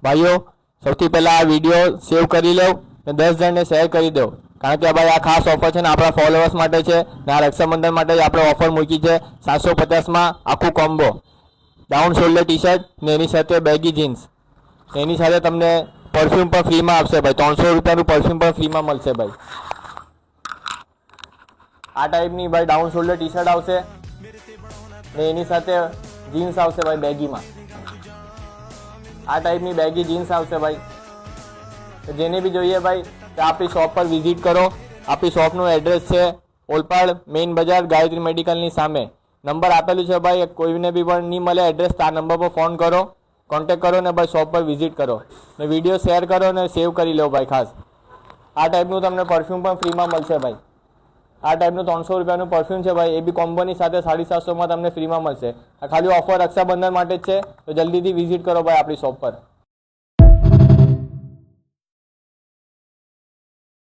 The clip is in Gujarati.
ભાઈઓ સૌથી પહેલાં આ વિડીયો સેવ કરી લો ને 10 જણને શેર કરી દો, કારણ કે ભાઈ આ ખાસ ઓફર છે ને આપણા ફોલોઅર્સ માટે છે ને આ રક્ષાબંધન માટે જ આપણે ઓફર મૂકી છે 750માં આખું combo, down shoulder T shirt ને એની સાથે બેગી જીન્સ, એની સાથે તમને પરફ્યુમ પણ ફ્રીમાં આપશે ભાઈ, 300 રૂપિયાનું પરફ્યુમ પણ ફ્રીમાં મળશે ભાઈ। આ ટાઈપની ભાઈ ડાઉન શોલ્ડર ટી શર્ટ આવશે ને એની સાથે જીન્સ આવશે ભાઈ બેગીમાં, આ ટાઈપની બેગી જીન્સ આવશે ભાઈ। જેને બી જોઈએ ભાઈ તો આપણી શોપ પર વિઝિટ કરો। આપણી શોપનું એડ્રેસ છે ઓલપાડ મેઇન બજાર ગાયત્રી મેડિકલની સામે, નંબર આપેલું છે ભાઈ, કોઈને બી પણ નહીં મળે એડ્રેસ તો આ નંબર પર ફોન કરો, કોન્ટેક્ટ કરો ને ભાઈ શોપ પર વિઝિટ કરો ને વિડીયો શેર કરો ને સેવ કરી લો ભાઈ ખાસ। આ ટાઈપનું તમને પરફ્યુમ પણ ફ્રીમાં મળશે ભાઈ, આ ટાઈપનું 300 રૂપિયાનું પરફ્યુમ છે ભાઈ, એ બી કોમ્બોની સાથે 750માં તમને ફ્રીમાં મળશે। આ ખાલી ઓફર રક્ષાબંધન માટે જ છે, તો જલ્દીથી વિઝિટ કરો ભાઈ આપણી શોપ પર।